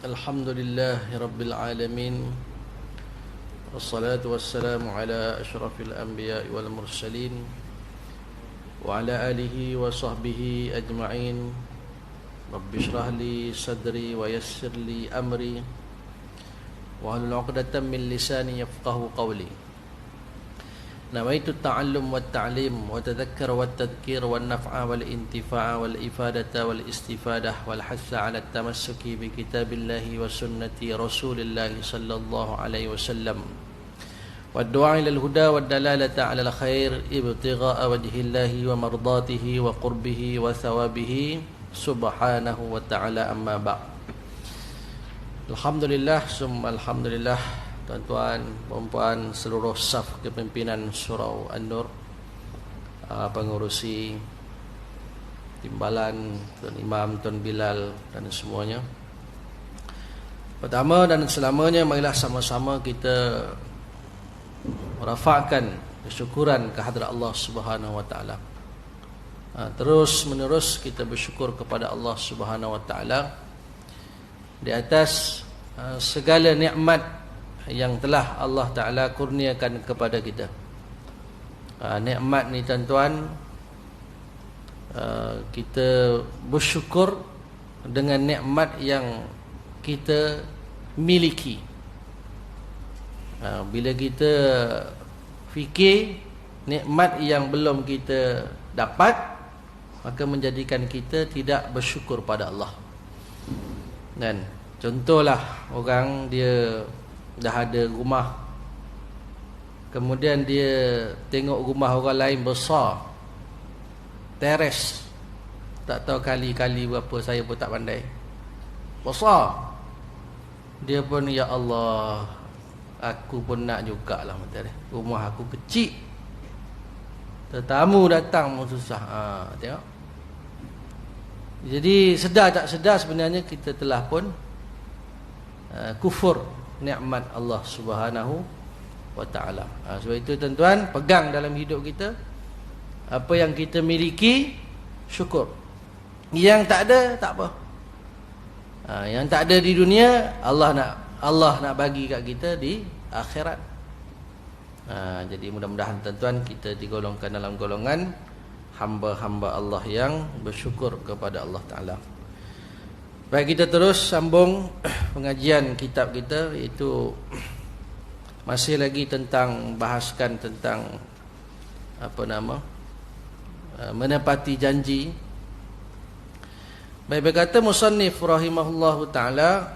Alhamdulillahi Rabbil Alamin. Wassalatu wassalamu ala ashrafil anbiya wal mursalin wa ala alihi wa sahbihi ajma'in. Rabbi shrah li sadri wa yassir li amri wa hlul 'uqdatam min lisani yafqahu qawli. Nawaitu ta'allum wa ta'lim wa tadhakkar wa tadhkir wa naf'a wal intifa'a wal ifadata wal istifadah wal hassa 'ala at-tamassuki bi kitabillahi wa sunnati rasulillahi sallallahu alaihi wasallam wa ad-du'a ila al-huda wa ad-dalalata 'ala al-khair ibtigha'a wajhillahi wa mardatihi wa qurbihi wa thawabihi subhanahu wa ta'ala, amma ba'. Alhamdulillah summa alhamdulillah, tuan-tuan, puan-puan, seluruh saf kepimpinan Surau An-Nur, pengurusi, timbalan, Tuan Imam, Tuan Bilal dan semuanya. Pertama dan selamanya, marilah sama-sama kita merafakkan kesyukuran kehadrat Allah Subhanahu wa taala. Terus menerus kita bersyukur kepada Allah Subhanahu wa taala di atas segala nikmat yang telah Allah Ta'ala kurniakan kepada kita. Nikmat ni tuan-tuan, kita bersyukur dengan nikmat yang kita miliki. Bila kita fikir nikmat yang belum kita dapat, maka menjadikan kita tidak bersyukur pada Allah. Dan contohlah, orang dia dah ada rumah, kemudian dia tengok rumah orang lain besar, teres, tak tahu kali-kali berapa, saya pun tak pandai, besar. Dia pun, ya Allah, aku pun nak jugalah teres. Rumah aku kecil, tetamu datang pun susah. Tengok. Jadi sedar tak sedar sebenarnya kita telah pun kufur nikmat Allah Subhanahu wa taala. Sebab itu tuan-tuan, pegang dalam hidup kita apa yang kita miliki, syukur. Yang tak ada, tak apa. Yang tak ada di dunia, Allah nak bagi kat kita di akhirat. Jadi mudah-mudahan tuan-tuan kita digolongkan dalam golongan hamba-hamba Allah yang bersyukur kepada Allah Taala. Baik, kita terus sambung pengajian kitab kita, iaitu masih lagi tentang bahaskan tentang menepati janji. Baik, berkata musannif rahimahullahu taala,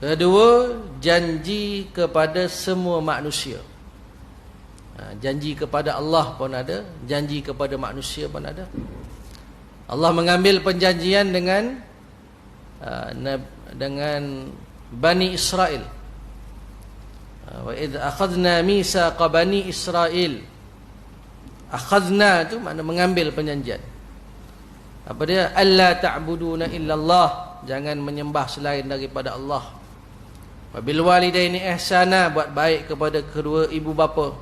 kedua, janji kepada semua manusia. Janji kepada Allah pun ada, janji kepada manusia pun ada. Allah mengambil perjanjian dengan Bani Israel. Wa idh akhadna mitsaqa Bani Israel. Akhadna tu makna mengambil perjanjian. Apa dia? Alla ta'buduna illallah, jangan menyembah selain daripada Allah. Wa bil walidaini ihsana, buat baik kepada kedua ibu bapa.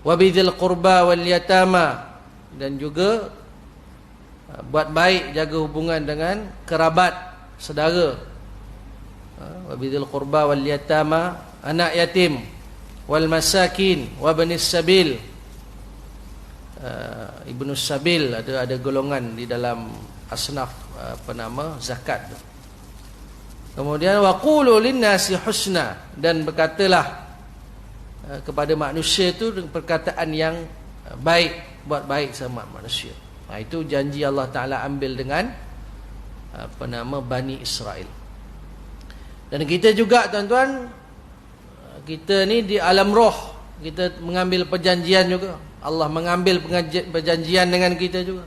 Wa bidzil qurba wal yatama, dan juga buat baik, jaga hubungan dengan kerabat, saudara. Wa bidzil qurba wal yatama, anak yatim, wal masakin, wa banis sabil. Ibnu sabil ada golongan di dalam asnaf zakat. Kemudian wa qulu linnasi husna, dan berkatalah kepada manusia itu perkataan yang baik, buat baik sama manusia. Itu janji Allah Ta'ala ambil dengan Bani Israel. Dan kita juga tuan-tuan, kita ni di alam roh, kita mengambil perjanjian juga. Allah mengambil perjanjian dengan kita juga.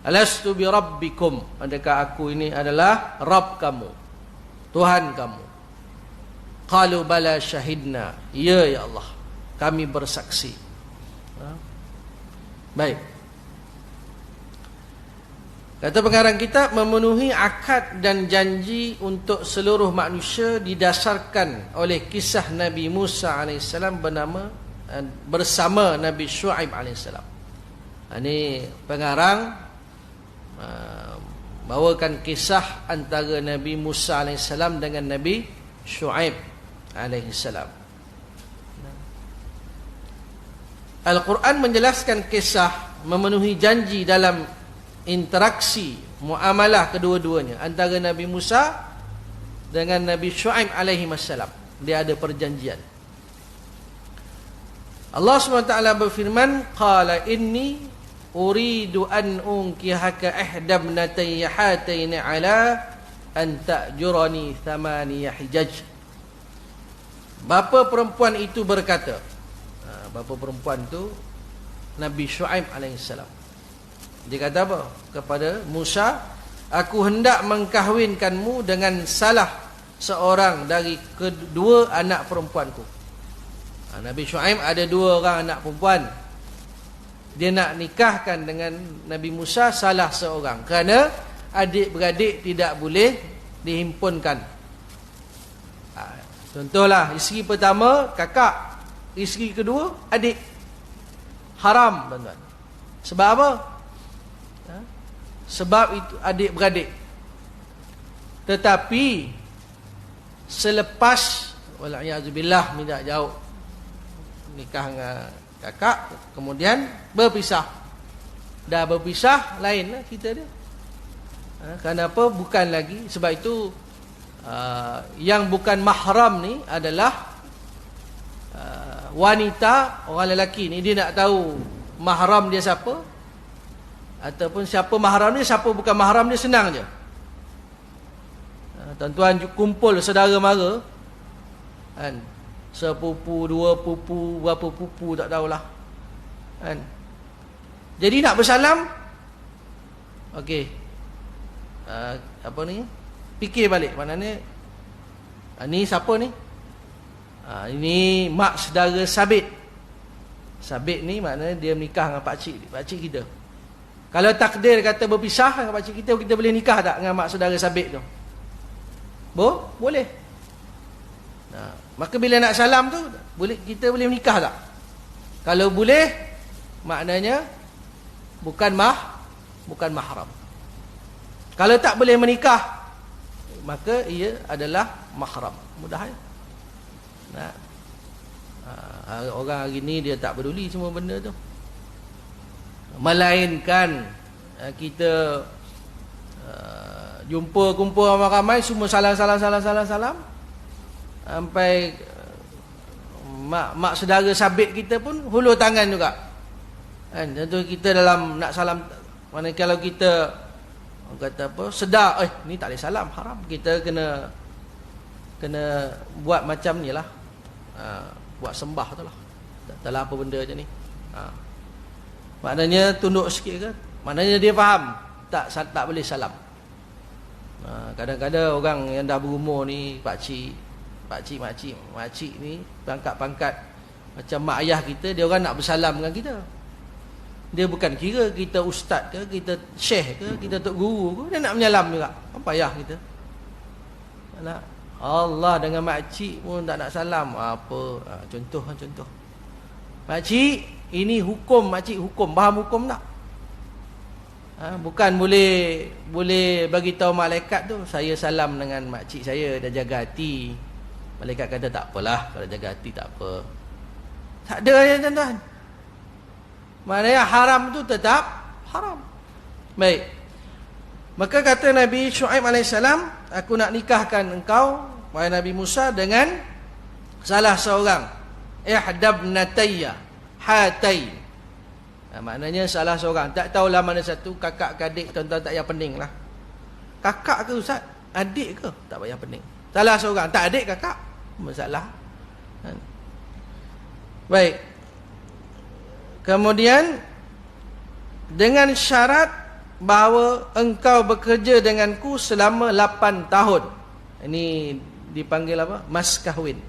Alastu bi rabbikum, adakah aku ini adalah Rabb kamu, Tuhan kamu? Qalu bala syahidna, ya ya Allah, kami bersaksi. Baik. Kata pengarang kitab, memenuhi akad dan janji untuk seluruh manusia didasarkan oleh kisah Nabi Musa AS bersama Nabi Shu'aib AS. Ini pengarang bawakan kisah antara Nabi Musa alaihissalam dengan Nabi Shu'aib alaihissalam. Al-Quran menjelaskan kisah memenuhi janji dalam interaksi muamalah kedua-duanya antara Nabi Musa dengan Nabi Shu'aib alaihissalam. Dia ada perjanjian. Allah SWT berfirman, qala inni uridu an unkihaka ihdabnatayya hataini ala an ta'jurani thamaniya hijaj. Bapa perempuan itu berkata, bapa perempuan itu Nabi Shu'aib alaihissalam. Dia kata apa kepada Musa? Aku hendak mengkahwinkanmu dengan salah seorang dari kedua anak perempuanku. Nabi Shu'aib ada 2 orang anak perempuan. Dia nak nikahkan dengan Nabi Musa salah seorang, kerana adik-beradik tidak boleh dihimpunkan. Contohlah, isteri pertama kakak, isteri kedua adik. Haram, tuan-tuan. Sebab apa? Sebab itu adik-beradik. Tetapi selepas wala'iyahzubillah, minta jauh, nikah dengan kakak, kemudian berpisah. Dah berpisah, lain lah kita dia. Kenapa? Bukan lagi. Sebab itu yang bukan mahram ni adalah wanita, orang lelaki ni, dia nak tahu mahram dia siapa, ataupun siapa mahram dia, siapa bukan mahram dia, senang je. Tuan-tuan kumpul saudara mara kan, sepupu, 2 pupu, berapa pupu tak tahulah kan. Jadi nak bersalam, okey, apa ni, fikir balik, maknanya ni siapa ni? Ini mak saudara Sabit. Sabit ni maknanya dia menikah dengan pakcik kita. Kalau takdir kata berpisah dengan pakcik kita boleh nikah tak dengan mak saudara Sabit tu? Boleh. Maka bila nak salam tu, kita boleh menikah tak? Kalau boleh, maknanya bukan mahram. Kalau tak boleh menikah, maka ia adalah mahram. Mudah ya? Orang hari ni dia tak peduli semua benda tu. Melainkan kita jumpa kumpul ramai-ramai, semua salam sampai mak saudara Sabit kita pun hulur tangan juga kan. Contoh kita dalam nak salam, mana kalau kita kata apa, sedar, ni tak boleh salam, haram. Kita kena buat macam ni lah, buat sembah tu lah, tak tahu apa benda je ni. Maknanya tunduk sikit ke, maknanya dia faham tak boleh salam. Kadang-kadang orang yang dah berumur ni, pakcik, makcik ni, pangkat-pangkat macam mak ayah kita, dia orang nak bersalam dengan kita. Dia bukan kira kita ustaz ke, kita syekh ke, kita tok guru ke, dia nak menyalam juga. Apa payah kita? Allah dengan makcik pun tak nak salam. Apa? Contoh. Makcik, ini hukum, makcik hukum. Faham hukum tak? Bukan boleh bagi tahu malaikat tu, saya salam dengan makcik saya, dah jaga hati. Malaikat kata tak apalah, kalau jaga hati tak apa. Tak ada ya tuan-tuan. Maknanya haram tu tetap haram. Baik. Maka kata Nabi Shu'aib alaihissalam, aku nak nikahkan engkau, wahai Nabi Musa, dengan salah seorang, ihdabnatayya hatain. Maknanya salah seorang, tak tahulah mana satu, kakak ke adik, tuan-tuan tak payah pening lah. Kakak ke ustaz? Adik ke? Tak payah pening. Salah seorang, tak adik kakak, masalah. Baik. Kemudian dengan syarat bahawa engkau bekerja denganku selama 8 tahun. Ini dipanggil apa? Mas kahwin.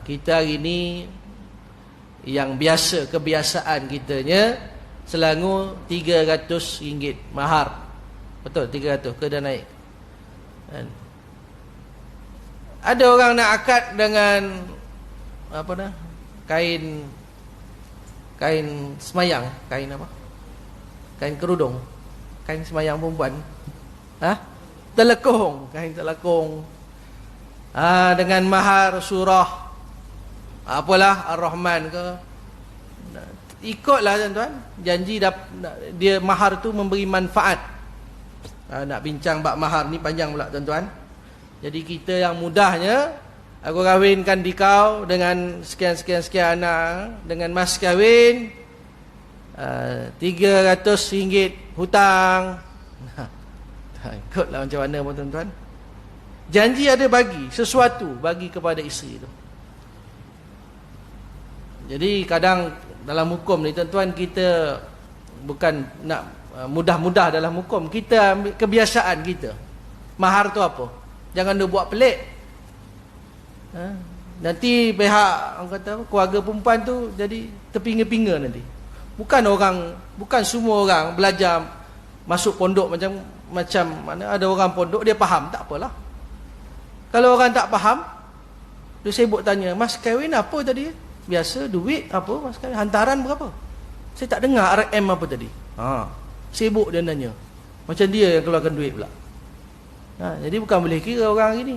Kita hari ini yang biasa, kebiasaan kitanya Selangor RM300 mahar. Betul 300 ke dah naik? Ada orang nak akad dengan apa dah? Kain semayang, kain apa? Kain kerudung. kain semayang perempuan. Telekung, kain telekung. Dengan mahar surah apalah Ar-Rahman ke. Ikutlah tuan-tuan, janji dia mahar tu memberi manfaat. Nak bincang bab mahar ni panjang pula tuan-tuan. Jadi kita yang mudahnya, aku kahwinkan di kau dengan sekian anak, dengan mas kahwin RM300 hutang. Ikutlah macam mana pun tuan-tuan. Janji ada bagi sesuatu bagi kepada isteri tu. Jadi kadang dalam hukum ni tuan-tuan, kita bukan nak mudah-mudah dalam hukum, kita ambil kebiasaan kita. Mahar tu apa? Jangan dia buat pelik. Nanti pihak orang kata keluarga perempuan tu jadi terpinga-pinga nanti. Bukan semua orang belajar masuk pondok macam mana ada orang pondok dia faham, tak apalah. Kalau orang tak faham, dia sibuk tanya, mas kahwin apa tadi? Biasa duit apa mas kahwin? Hantaran berapa? Saya tak dengar RM apa tadi. Sibuk dia nanya. Macam dia yang keluarkan duit pula. Jadi bukan boleh kira orang ini.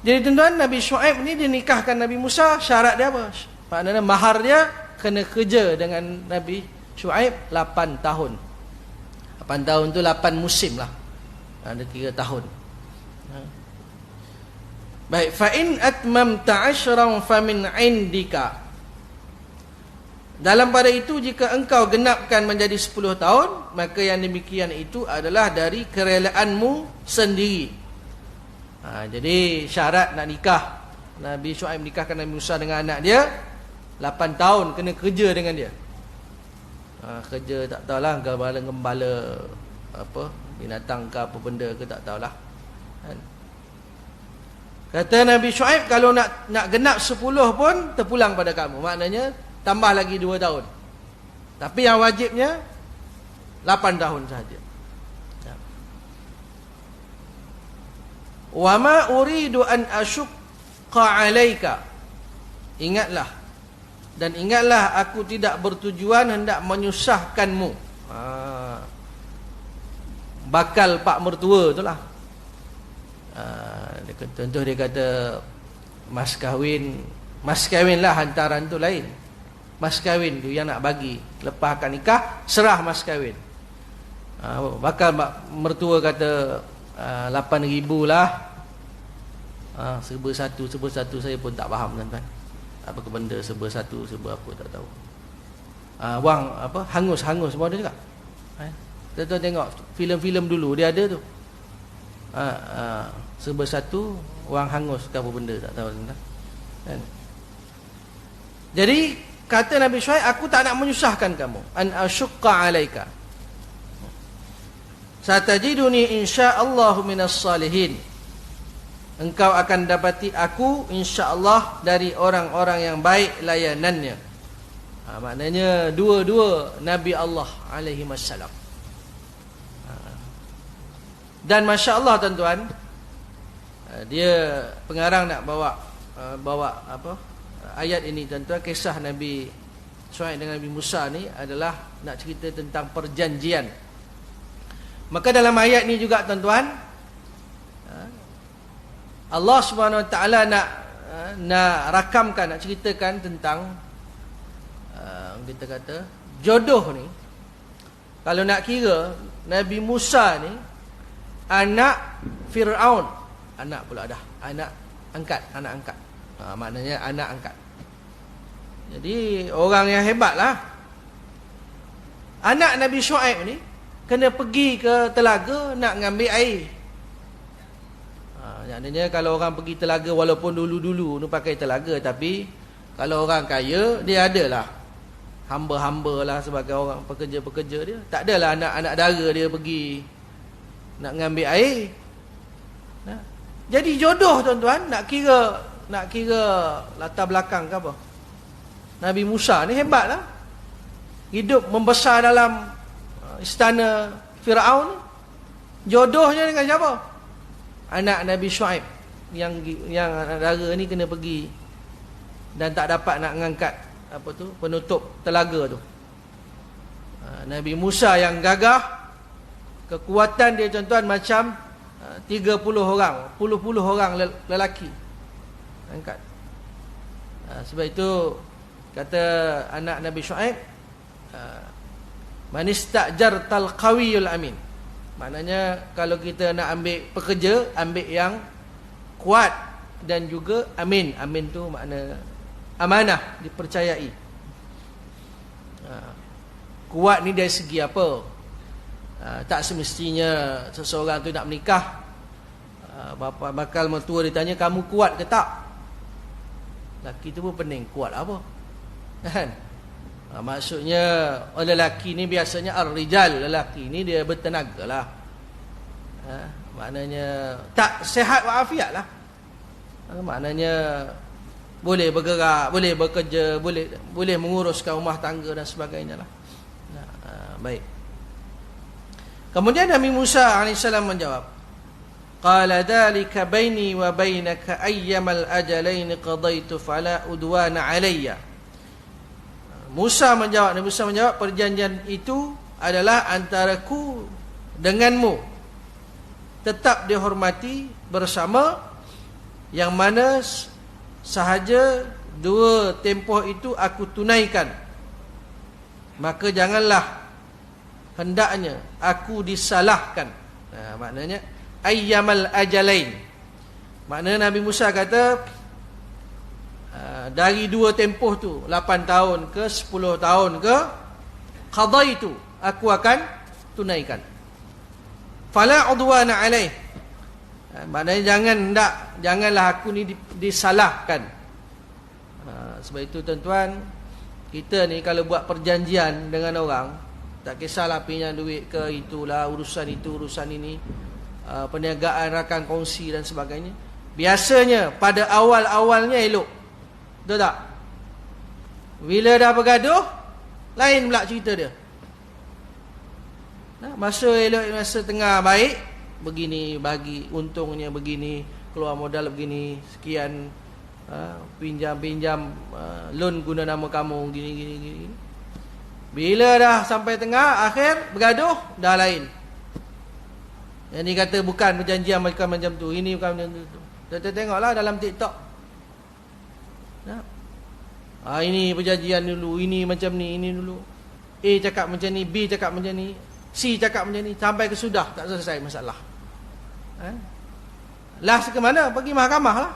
Jadi tuan-tuan, Nabi Syuaib ni dia nikahkan Nabi Musa, syarat dia apa? Maknanya mahar dia kena kerja dengan Nabi Syuaib 8 tahun. 8 tahun tu 8 musim lah. Ada 3 tahun. Baik, fa in atmamta 'ashran famin 'indika. Dalam pada itu jika engkau genapkan menjadi 10 tahun, maka yang demikian itu adalah dari kerelaanmu sendiri. Jadi syarat nak nikah, Nabi Syuaib nikahkan Nabi Musa dengan anak dia, 8 tahun kena kerja dengan dia. Kerja tak tahulah, gembala apa, binatang ke apa benda ke tak tahulah. Kata Nabi Syuaib, kalau nak genap 10 pun terpulang pada kamu. Maknanya tambah lagi 2 tahun. Tapi yang wajibnya 8 tahun sahaja. Wa ma uridu an asyqa 'alaika. Ingatlah aku tidak bertujuan hendak menyusahkanmu. Bakal pak mertua itulah. Contoh dia kata mas kahwin lah, hantaran tu lain. Mas kahwin tu yang nak bagi lepas akad nikah, serah mas kahwin. Bakal mertua kata 8,000 lah. Serba satu saya pun tak faham tuan-tuan. Apa ke benda serba satu, serba apa tak tahu. Wang apa hangus semua ada juga. Tuan-tuan tengok filem-filem dulu dia ada tu. Serba satu, wang hangus ke apa benda tak tahu tuan-tuan. Jadi kata Nabi Syuaib, aku tak nak menyusahkan kamu. An asyqa 'alaika. Satajiduni insyaallah minas salihin. Engkau akan dapati aku insya-Allah dari orang-orang yang baik layanannya. Maknanya dua-dua Nabi Allah alaihi wasallam. Dan masya-Allah tuan-tuan, dia pengarang nak bawa apa ayat ini tuan-tuan, kisah Nabi Syuaib dengan Nabi Musa ni adalah nak cerita tentang perjanjian. Maka dalam ayat ni juga tuan-tuan, Allah Subhanahu Wa Taala nak rakamkan, nak ceritakan tentang kita kata jodoh ni. Kalau nak kira Nabi Musa ni anak Fir'aun, anak pula dah, anak angkat. Maknanya anak angkat. Jadi orang yang hebat lah. Anak Nabi Syuaib ni kena pergi ke telaga nak ngambil air. Maknanya kalau orang pergi telaga, walaupun dulu-dulu ni pakai telaga, tapi kalau orang kaya, dia adalah hamba-hamba lah sebagai orang pekerja-pekerja dia. Tak adalah anak-anak dara dia pergi nak ngambil air. Jadi jodoh tuan-tuan, nak kira latar belakang ke apa, Nabi Musa ni hebat lah. Hidup membesar dalam istana Fir'aun. Jodohnya dengan siapa? Anak Nabi Syuaib yang anak dara ni kena pergi dan tak dapat nak ngangkat apa tu, penutup telaga tu. Nabi Musa yang gagah, Kekuatan dia tuan-tuan macam 30 orang, puluh-puluh orang lelaki angkat. Sebab itu kata anak Nabi Shu'aib, man istajartal qawiyul amin. Maknanya kalau kita nak ambil pekerja, ambil yang kuat dan juga amin. Amin tu makna amanah, dipercayai. Kuat ni dari segi apa? Tak semestinya seseorang tu nak menikah, bapa bakal mertua ditanya, kamu kuat ke tak? Lelaki tu pun pening, kuat apa? Kan? Maksudnya lelaki ni biasanya ar-rijal, lelaki ni dia bertenaga lah. Maknanya tak sihat walafiat lah. Maknanya boleh bergerak, boleh bekerja, boleh menguruskan rumah tangga dan sebagainya lah. Baik. Kemudian Nabi Musa AS menjawab, qala dhalika baini wa bainaka ayyamal ajalain qadaitu fala udwana alayya. Nabi Musa menjawab, perjanjian itu adalah antaraku denganmu, tetap dihormati bersama, yang mana sahaja 2 tempoh itu aku tunaikan, maka janganlah hendaknya aku disalahkan. Maknanya ayyamal ajalain. Maknanya Nabi Musa kata, dari 2 tempoh tu, 8 tahun ke 10 tahun ke, qadaitu, aku akan tunaikan. Fala udwana alaih. Maknanya janganlah aku ni disalahkan. Sebab itu tuan-tuan, kita ni kalau buat perjanjian dengan orang, tak kisahlah pinjam duit ke, itulah urusan itu, urusan ini, perniagaan, rakan kongsi dan sebagainya, biasanya pada awal-awalnya elok. Betul tak? Bila dah bergaduh, lain pula cerita dia. Masa elok, masa tengah baik, begini, bagi untungnya begini, keluar modal begini, sekian, pinjam loan guna nama kamu, gini. Bila dah sampai tengah, akhir bergaduh, dah lain. Yang ni kata bukan perjanjian macam tu, ini bukan macam tu. Kita tengoklah dalam TikTok. Ini perjanjian dulu, ini macam ni, ini dulu. A cakap macam ni, B cakap macam ni, C cakap macam ni, sampai ke sudah tak selesai masalah. Last ke mana? Pergi mahkamah lah.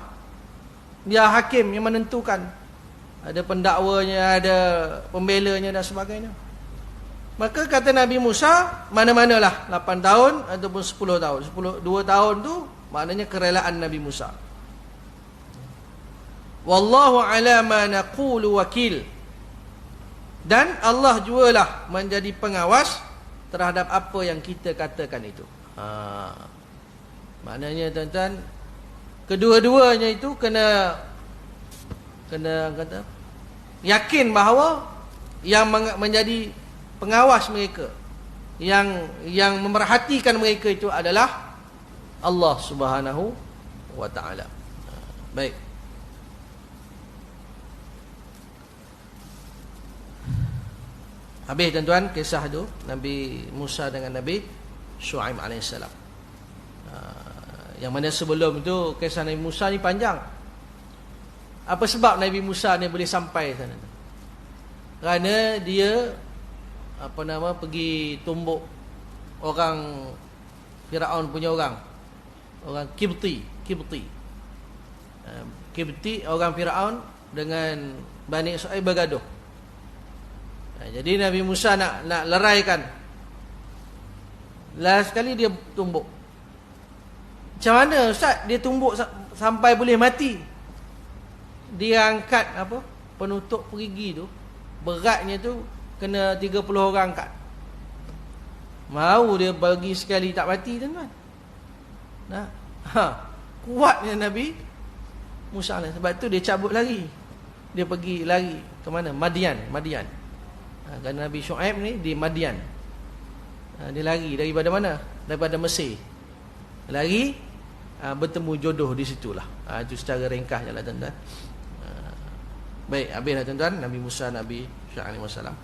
Dia hakim yang menentukan. Ada pendakwanya, ada pembelanya dan sebagainya. Maka kata Nabi Musa, mana-manalah 8 tahun ataupun 10 tahun. 2 tahun tu maknanya kerelaan Nabi Musa. Wallahu ala ma naqulu wakil. Dan Allah jugalah menjadi pengawas terhadap apa yang kita katakan itu. Maknanya tuan-tuan, kedua-duanya itu kena kata yakin bahawa yang menjadi pengawas mereka, yang memerhatikan mereka itu adalah Allah Subhanahu wa taala. Baik. Habis tuan-tuan kisah tu Nabi Musa dengan Nabi Shu'aib alaihissalam. Yang mana sebelum itu kisah Nabi Musa ni panjang. Apa sebab Nabi Musa ni boleh sampai sana? Kerana dia pergi tumbuk orang Firaun punya orang Kibti. Kibti orang Firaun dengan Bani Israil bergaduh. Jadi Nabi Musa nak leraikan. Last sekali dia tumbuk. Macam mana Ustaz dia tumbuk sampai boleh mati? Dia angkat penutup perigi tu, beratnya tu kena 30 orang angkat. Mau dia bagi sekali tak mati tuan-tuan. Kuatnya Nabi Musa lah. Sebab tu dia cabut lagi. Dia pergi lari ke mana? Madian. Kerana Nabi Shu'aib ni di Madian. Dia lari daripada mana? Daripada Mesir. Lari, bertemu jodoh di situlah. Itu secara ringkas je lah tuan-tuan. Baik, habislah tuan-tuan Nabi Musa, Nabi Shu'aib alaihi wasallam.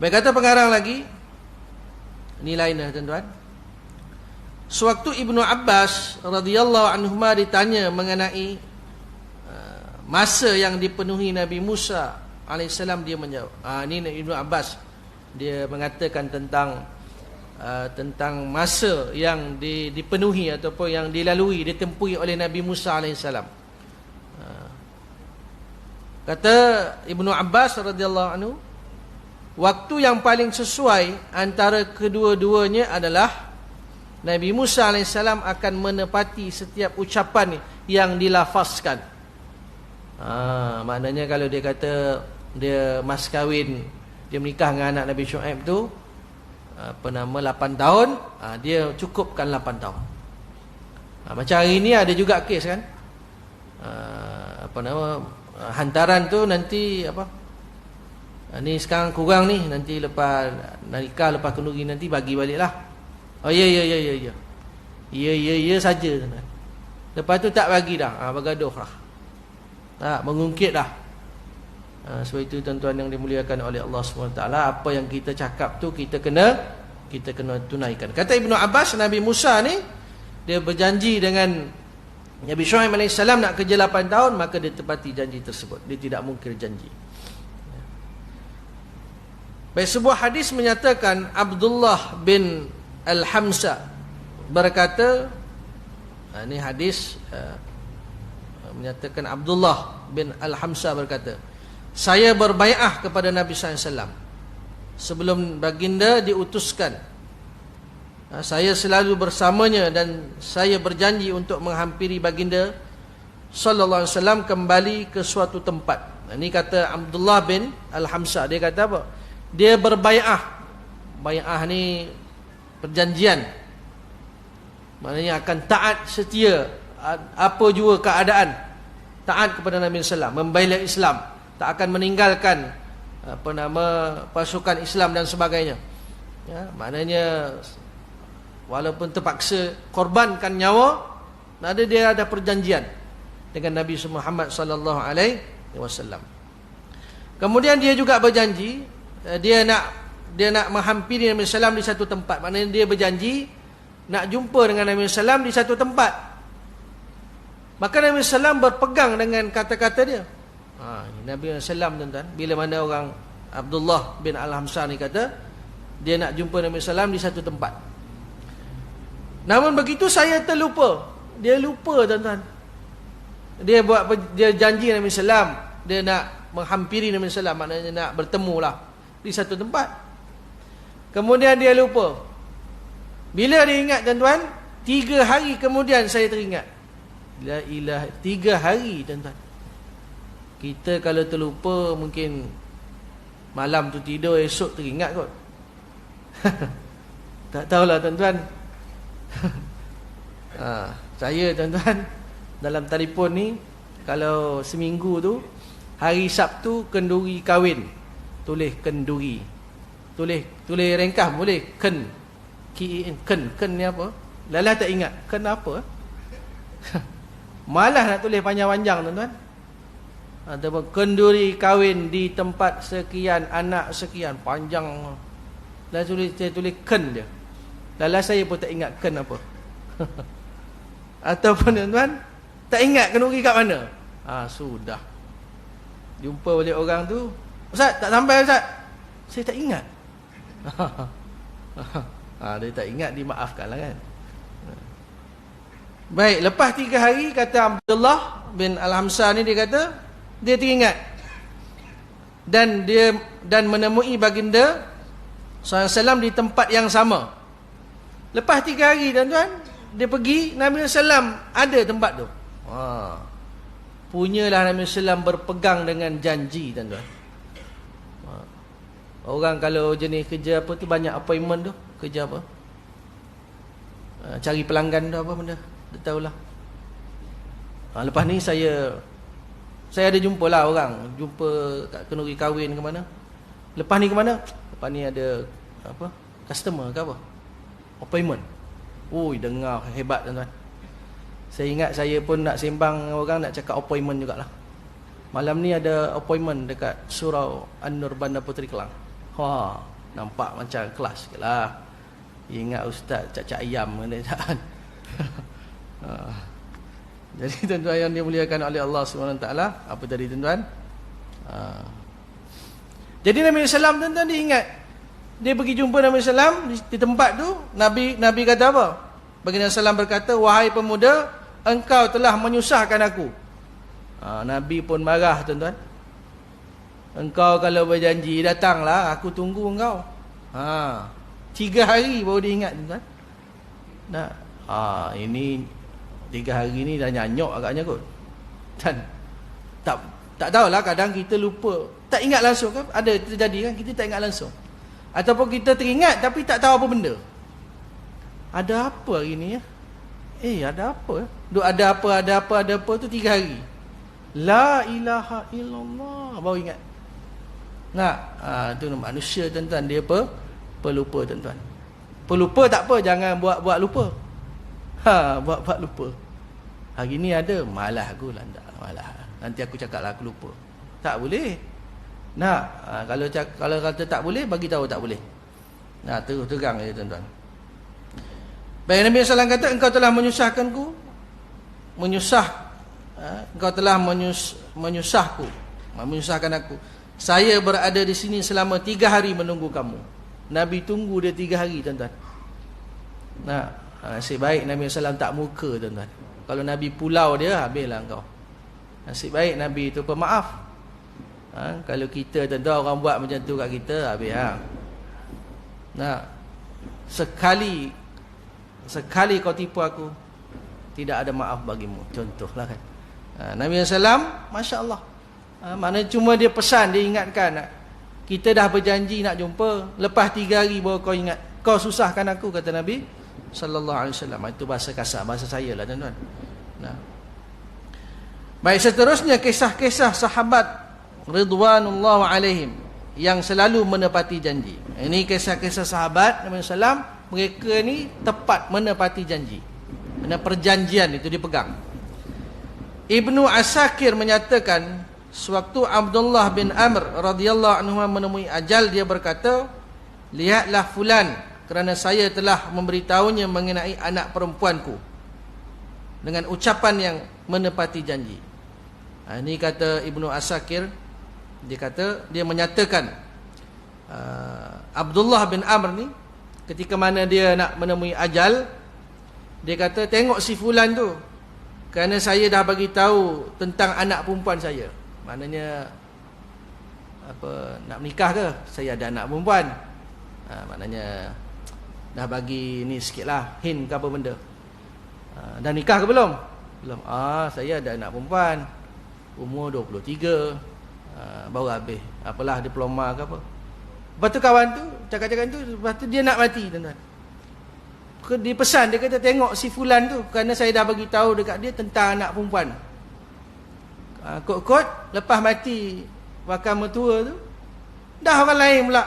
Baik, kata pengarang lagi, Ini lain dah tuan-tuan. Sewaktu Ibnu Abbas radhiyallahu anhuma ditanya mengenai masa yang dipenuhi Nabi Musa alaihissalam, dia menjawab. Ini Ibnu Abbas, dia mengatakan tentang masa yang dipenuhi ataupun yang dilalui, ditempuhi oleh Nabi Musa alaihissalam. Kata Ibnu Abbas radhiyallahu anhu, waktu yang paling sesuai antara kedua-duanya adalah Nabi Musa alaihissalam akan menepati setiap ucapan yang dilafazkan. Maknanya kalau dia kata dia mas kahwin, dia menikah dengan anak Nabi Shu'aib tu 8 tahun, dia cukupkan 8 tahun. Macam hari ni ada juga kes kan, hantaran tu nanti ni sekarang kurang ni, nanti lepas nikah, lepas kenduri nanti bagi balik lah. Ya saja. Lepas tu tak bagi dah, bergaduh lah, tak mengungkit dah. Sebab itu tuan-tuan yang dimuliakan oleh Allah SWT, apa yang kita cakap tu kita kena tunaikan. Kata Ibnu Abbas, Nabi Musa ni dia berjanji dengan Nabi Shu'aib AS nak kerja 8 tahun, maka dia tepati janji tersebut. Dia tidak mungkir janji. Baik, sebuah hadis menyatakan Abdullah bin Al-Hamsa berkata, ini hadis menyatakan Abdullah bin Al-Hamsa berkata, saya berbai'ah kepada Nabi SAW sebelum baginda diutuskan. Saya selalu bersamanya dan saya berjanji untuk menghampiri baginda sallallahu alaihi wasallam kembali ke suatu tempat. Ini kata Abdullah bin Al-Hamsa, dia kata apa? Dia berbai'ah. Bai'ah ni perjanjian. Maknanya akan taat setia apa jua keadaan. Taat kepada Nabi sallallahu alaihi wasallam, membela Islam, tak akan meninggalkan pasukan Islam dan sebagainya. Ya, maknanya walaupun terpaksa korbankan nyawa, dia ada perjanjian dengan Nabi Muhammad sallallahu alaihi wasallam. Kemudian dia juga berjanji dia nak menghampiri Nabi sallam di satu tempat. Maknanya dia berjanji nak jumpa dengan Nabi sallam di satu tempat. Maka Nabi sallam berpegang dengan kata-kata dia. Nabi sallam, tuan-tuan, bila mana orang Abdullah bin Al-Hamsa ni kata dia nak jumpa Nabi sallam di satu tempat. Namun begitu saya terlupa. Dia lupa, tuan-tuan. Dia janji Nabi sallam, dia nak menghampiri Nabi sallam, maknanya nak bertemu lah di satu tempat. Kemudian dia lupa. Bila dia ingat, tuan-tuan, 3 hari kemudian saya teringat. La ilaha, 3 hari, tuan-tuan. Kita kalau terlupa mungkin malam tu tidur, esok teringat kot. Tak tahulah, tuan-tuan. Saya, tuan-tuan, dalam telefon ni, kalau seminggu tu hari Sabtu kenduri kahwin, tulis kenduri. Tulis ringkas boleh, ken ni apa? Lalah tak ingat ken apa. Malah nak tulis panjang-panjang, tuan-tuan. Ataupun kenduri kahwin di tempat sekian, anak sekian, panjang. Lalu saya tulis ken je. Lalah saya pun tak ingat ken apa. Ataupun, tuan-tuan, tak ingat kenduri kat mana. Sudah. Jumpa oleh orang tu, Ustaz, tak sampai, Ustaz. Saya tak ingat. Dia tak ingat, dimaafkanlah kan. Baik, lepas 3 hari, kata Abdullah bin Al-Hamsa ni, dia kata dia teringat dan menemui baginda SAW di tempat yang sama. Lepas 3 hari, tuan-tuan, dia pergi, Nabi SAW ada tempat tu. Punyalah Nabi SAW berpegang dengan janji, tuan-tuan. Orang kalau jenis kerja apa tu, banyak appointment tu. Kerja apa? Cari pelanggan tu apa benda, dia tahulah. Lepas ni saya ada jumpalah orang. Jumpa kat kenduri kahwin ke mana. Lepas ni ke mana? Lepas ni ada apa, customer ke apa, appointment. Dengar hebat, tuan-tuan. Saya ingat saya pun nak sembang orang, nak cakap appointment jugalah. Malam ni ada appointment dekat Surau An-Nur Bandar Puteri Kelang. Nampak macam kelas sikit lah. Ingat ustaz cacak ayam ni tak. Jadi tuan-tuan yang dimuliakan oleh Allah SWT, apa tadi tuan-tuan? Jadi Nabi SAW tuan-tuan dia ingat, dia pergi jumpa Nabi SAW di tempat tu. Nabi kata apa? Baginda SAW berkata, wahai pemuda, engkau telah menyusahkan aku. Nabi pun marah tuan-tuan. Engkau kalau berjanji datanglah, aku tunggu engkau. 3 hari baru dia ingat tuan-tuan. Ini 3 hari ni dah nyanyok agaknya kot. Dan tak tahulah, kadang kita lupa, tak ingat langsung kan. Ada terjadi kan, kita tak ingat langsung. Ataupun kita teringat tapi tak tahu apa benda. Ada apa hari ni ya? Ada apa? Ada apa tu 3 hari. La ilaha illallah baru ingat. Tu manusia tuan-tuan, dia pelupa tuan-tuan. Pelupa tak apa, jangan buat lupa. Buat lupa. Hari ni ada, malas aku lah, malas. Nanti aku cakap lah aku lupa. Tak boleh. Kalau kata tak boleh, bagi tahu tak boleh. Terus terang je tuan-tuan. Baik, Nabi SAW kata, engkau telah menyusahkanku. Engkau telah menyusahkan aku. Saya berada di sini selama 3 hari menunggu kamu. Nabi tunggu dia 3 hari tuan-tuan. Nasib baik Nabi SAW tak muka tuan-tuan. Kalau Nabi pulau dia, habislah engkau. Nasib baik Nabi itu pemaaf. Kalau kita tuan-tuan, orang buat macam tu kat kita, habis Sekali kau tipu aku, tidak ada maaf bagimu. Contohlah kan. Nabi SAW, Masya Allah, maknanya cuma dia pesan, dia ingatkan, kita dah berjanji nak jumpa, lepas 3 hari baru kau ingat, kau susahkan aku, kata Nabi sallallahu alaihi wasallam. Itu bahasa kasar, bahasa saya lah tuan-tuan. Baik, seterusnya kisah-kisah sahabat ridwanullah alaihim yang selalu menepati janji. Ini kisah-kisah sahabat Nabi SAW, mereka ni tepat menepati janji. Perjanjian itu dipegang. Ibnu Asakir menyatakan, sewaktu Abdullah bin Amr radhiyallahu anhu menemui ajal, dia berkata, lihatlah fulan, kerana saya telah memberitahunya mengenai anak perempuanku, dengan ucapan yang menepati janji. Ini kata Ibnu Asakir, dia menyatakan Abdullah bin Amr ni, ketika mana dia nak menemui ajal, dia kata, tengok si fulan tu, kerana saya dah bagi tahu tentang anak perempuan saya. Maknanya nak menikah ke? Saya ada anak perempuan. Maknanya dah bagi ni sikitlah, hint ke apa benda. Dah nikah ke belum? Belum. Saya ada anak perempuan, umur 23, baru habis apalah diploma ke apa. Lepas tu kawan tu cakap-cakap tu, lepas tu dia nak mati tuan-tuan. Dia pesan, dia kata, tengok si fulan tu, kerana saya dah bagi tahu dekat dia tentang anak perempuan. Kot-kot lepas mati bakal mertua tu, dah orang lain pula.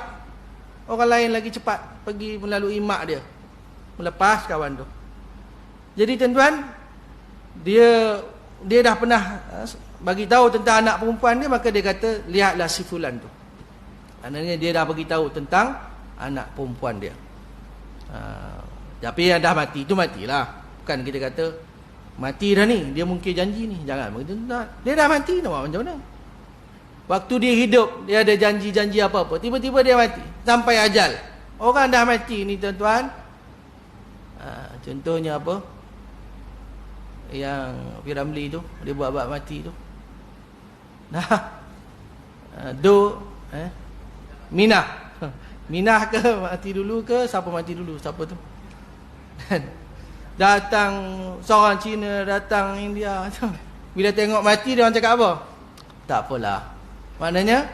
Orang lain lagi cepat pergi melalui mak dia, melepas kawan tu. Jadi tuan-tuan, dia dah pernah bagi tahu tentang anak perempuan dia, maka dia kata, lihatlah si fulan tu. Maknanya dia dah bagi tahu tentang anak perempuan dia. Tapi yang dah mati tu matilah. Bukan kita kata mati dah ni, dia mungkin janji ni. Jangan begitu. Dia dah mati, nak macam mana? Waktu dia hidup, dia ada janji-janji apa-apa, tiba-tiba dia mati sampai ajal. Orang dah mati ni tuan-tuan. Contohnya apa? Yang Piramli tu, dia buat mati tu. Minah ke mati dulu ke? Siapa mati dulu? Siapa tu? Datang seorang Cina, datang India. Bila tengok mati, dia orang cakap apa? Tak apalah. Maknanya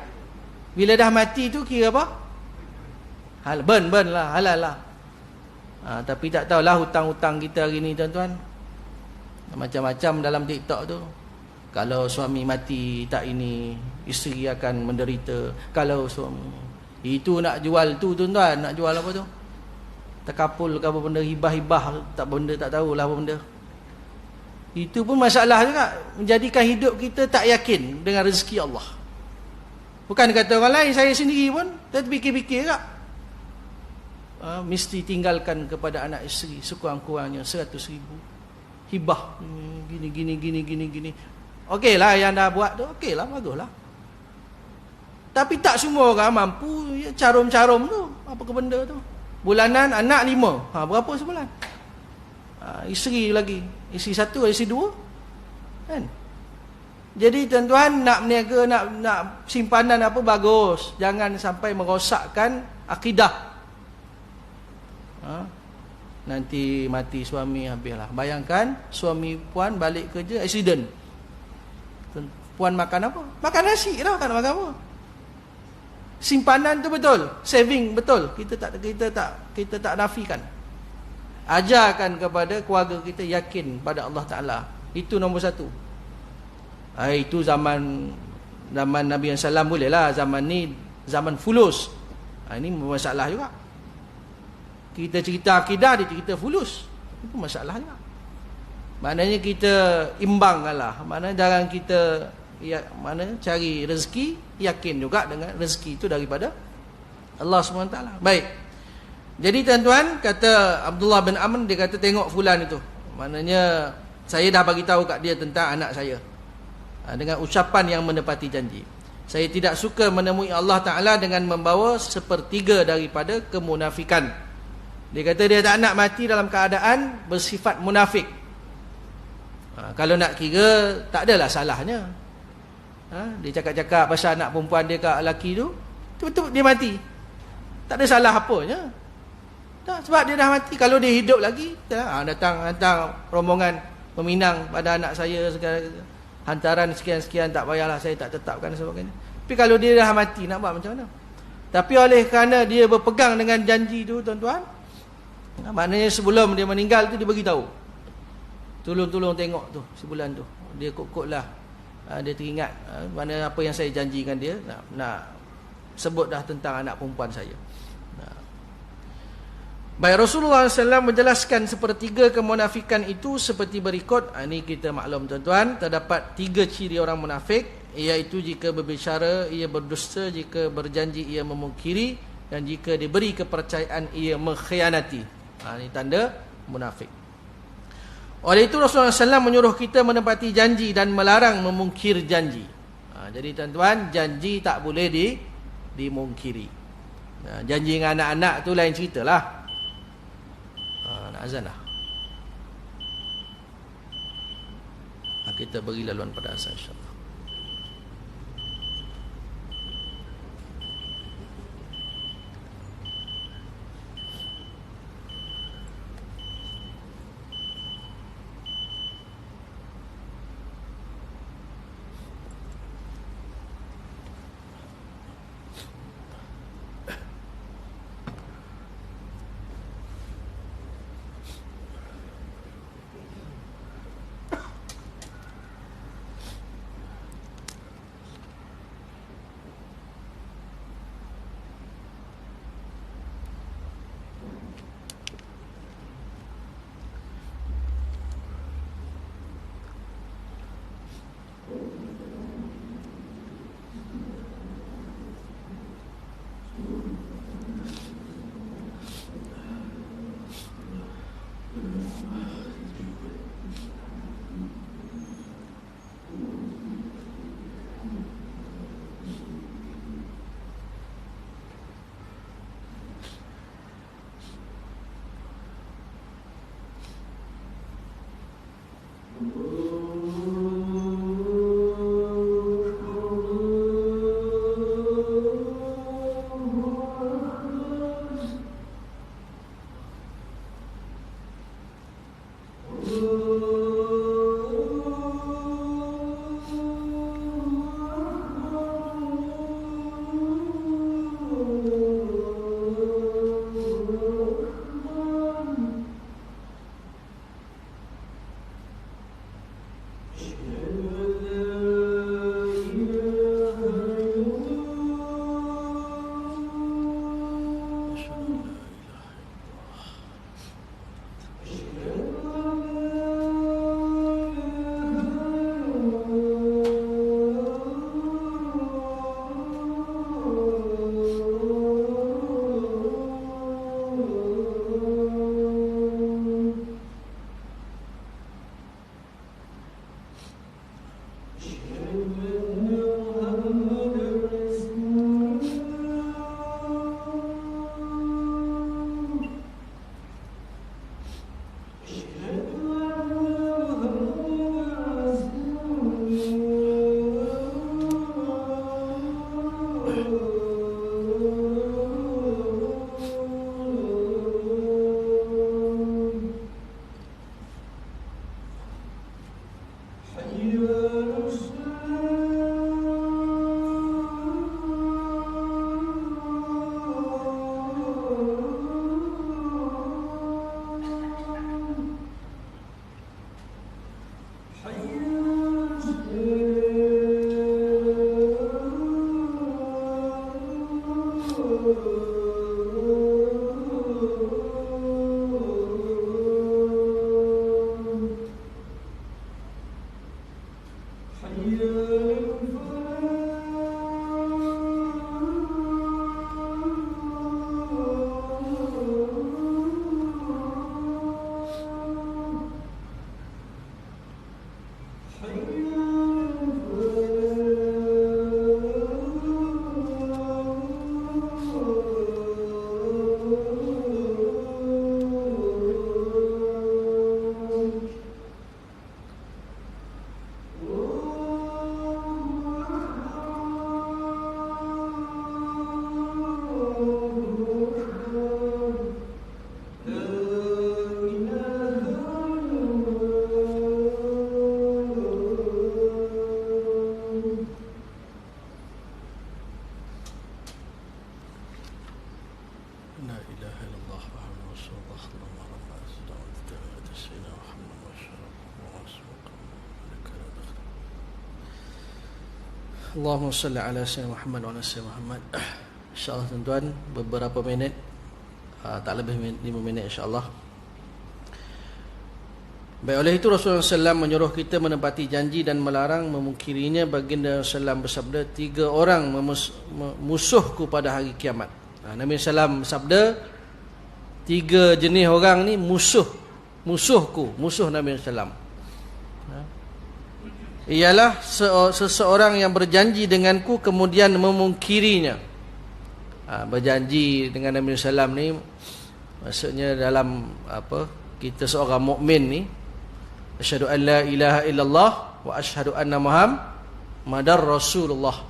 bila dah mati tu kira apa? Burn lah, halal lah. Tapi tak tahulah hutang-hutang kita hari ni tuan-tuan. Macam-macam dalam TikTok tu. Kalau suami mati tak ini, isteri akan menderita. Kalau suami itu nak jual tu tuan-tuan, nak jual apa tu? Takapul ke apa benda, hibah-hibah, tak benda tak tahulah apa benda. Itu pun masalah juga, menjadikan hidup kita tak yakin dengan rezeki Allah. Bukan kata orang lain, saya sendiri pun tak fikir-fikir tak. mesti tinggalkan kepada anak isteri sekurang-kurangnya 100,000 hibah, gini. Okeylah yang dah buat tu, okeylah, baguslah. Tapi tak semua orang mampu carum-carum tu, apa ke benda tu. Bulanan anak 5, berapa sebulan? Isteri lagi, isteri 1, isteri 2, kan? Jadi tuan-tuan nak berniaga, nak simpanan apa, bagus, jangan sampai merosakkan akidah. Nanti mati suami, habislah. Bayangkan suami puan balik kerja, accident. Puan makan apa? Makan nasi lah, tak nak makan apa. Simpanan tu betul, saving betul. Kita tak nafikan. Ajarkan kepada keluarga kita yakin pada Allah Taala. Itu nombor 1. Itu zaman Nabi SAW boleh lah. Zaman ni zaman fulus. Ini masalah juga. Kita cerita akidah, dia cerita fulus. Itu masalah juga. Maknanya kita imbangkanlah. Maknanya jangan kita cari rezeki, yakin juga dengan rezeki itu daripada Allah SWT. Baik. Jadi tuan-tuan, kata Abdullah bin Amr, dia kata tengok fulan itu. Maknanya saya dah bagi tahu kat dia tentang anak saya. Dengan ucapan yang menepati janji. Saya tidak suka menemui Allah Ta'ala dengan membawa 1/3 daripada kemunafikan. Dia kata dia tak nak mati dalam keadaan bersifat munafik. Kalau nak kira, tak adalah salahnya. Dia cakap-cakap pasal anak perempuan dia kat lelaki tu, betul-betul dia mati. Tak ada salah apanya. Tak, sebab dia dah mati. Kalau dia hidup lagi, datang rombongan peminang pada anak saya, hantaran sekian-sekian, tak payahlah, saya tak tetapkan dan sebagainya. Tapi kalau dia dah mati, nak buat macam mana? Tapi oleh kerana dia berpegang dengan janji tu, tuan-tuan, maknanya sebelum dia meninggal tu, dia beritahu, tolong tengok tu sebulan tu, dia kok lah, dia teringat mana apa yang saya janjikan dia, nak sebut dah tentang anak perempuan saya. Baik, Rasulullah SAW menjelaskan 1/3 kemunafikan itu seperti berikut. Ini kita maklum tuan-tuan, terdapat 3 ciri orang munafik, iaitu jika berbicara ia berdusta, jika berjanji ia memungkiri, dan jika diberi kepercayaan ia mengkhianati. Ini tanda munafik. Oleh itu Rasulullah SAW menyuruh kita menepati janji dan melarang memungkir janji. Jadi tuan-tuan, janji tak boleh dimungkiri. Janji dengan anak-anak tu lain ceritalah. Nak azan dah. Kita beri laluan pada azan insyaAllah. Allahumma salli ala sayyidina Muhammad wa ala sayyidina Muhammad. InsyaAllah tuan-tuan, beberapa minit, tak lebih 5 minit insyaAllah. Baik, oleh itu Rasulullah SAW menyuruh kita menepati janji dan melarang memungkirinya. Baginda SAW bersabda, 3 orang musuhku pada hari kiamat. Nabi SAW bersabda, 3 jenis orang ni musuhku, musuh Nabi SAW. Ialah seseorang yang berjanji denganku kemudian memungkirinya. Berjanji dengan Nabi SAW ni maksudnya dalam kita seorang mukmin ni, asyhadu an la ilaha illallah wa asyhadu anna Muhammadar Rasulullah.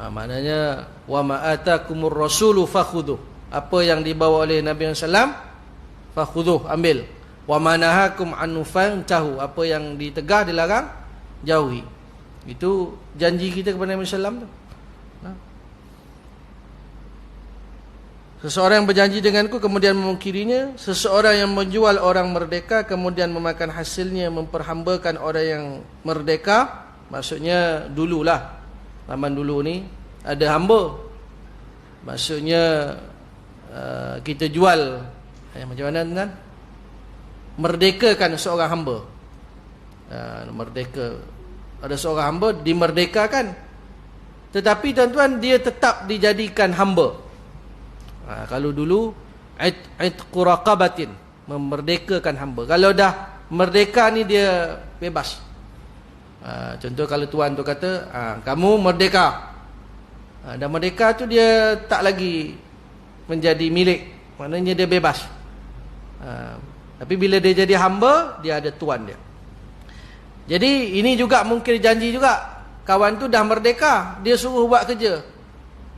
Maknanya wa ma atakumur rasulu fakhudhu. Apa yang dibawa oleh Nabi SAW fakhudhu, ambil. Wa ma nahakum anhu fantahu. Apa yang ditegah dilarang, jauhi. Itu janji kita kepada Nabi SAW tu. Seseorang yang berjanji denganku kemudian memungkirinya. Seseorang yang menjual orang merdeka kemudian memakan hasilnya, memperhambakan orang yang merdeka. Maksudnya dululah, zaman dulu ni ada hamba. Maksudnya kita jual macam mana tuan? Merdekakan seorang hamba. Merdeka, ada seorang hamba dimerdekakan, tetapi tuan-tuan dia tetap dijadikan hamba. Kalau dulu itqu raqabatin, memerdekakan hamba. Kalau dah merdeka ni dia bebas. Contoh kalau tuan tu kata kamu merdeka, dah merdeka tu dia tak lagi menjadi milik, maknanya dia bebas. Tapi bila dia jadi hamba, dia ada tuan dia. Jadi ini juga mungkin janji juga. Kawan tu dah merdeka, dia suruh buat kerja,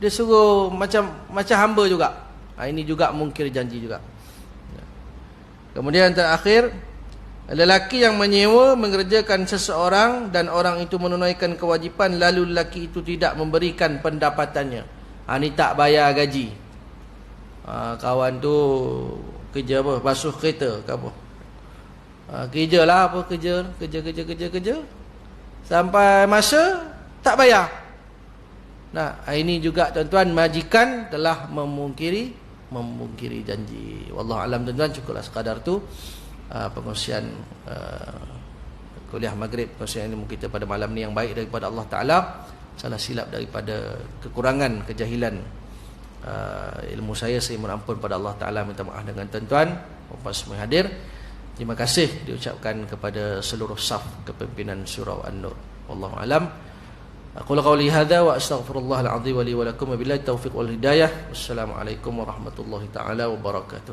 dia suruh macam hamba juga. Ini juga mungkin janji juga. Kemudian terakhir, lelaki yang menyewa mengerjakan seseorang dan orang itu menunaikan kewajipan, lalu lelaki itu tidak memberikan pendapatannya. Ini tak bayar gaji. Kawan tu kerja apa? Basuh kereta ke apa? Kerja lah apa, kerja sampai masa tak bayar. Nah, ini juga tuan-tuan, majikan telah memungkiri janji. Wallahu alam tuan-tuan, cukuplah sekadar tu pengkongsian kuliah maghrib, pengkongsian ilmu kita pada malam ni yang baik daripada Allah Taala, salah silap daripada kekurangan, kejahilan ilmu saya mohon ampun pada Allah Taala, minta maaf dengan tuan-tuan puan semua hadir. Terima kasih diucapkan kepada seluruh saf kepimpinan surau An-Nur. Wallahu alam. Aqulu qawli hadza wa astaghfirullahal azim wa li wa lakum, wabillahi taufiq wal hidayah. Wassalamualaikum warahmatullahi taala wabarakatuh.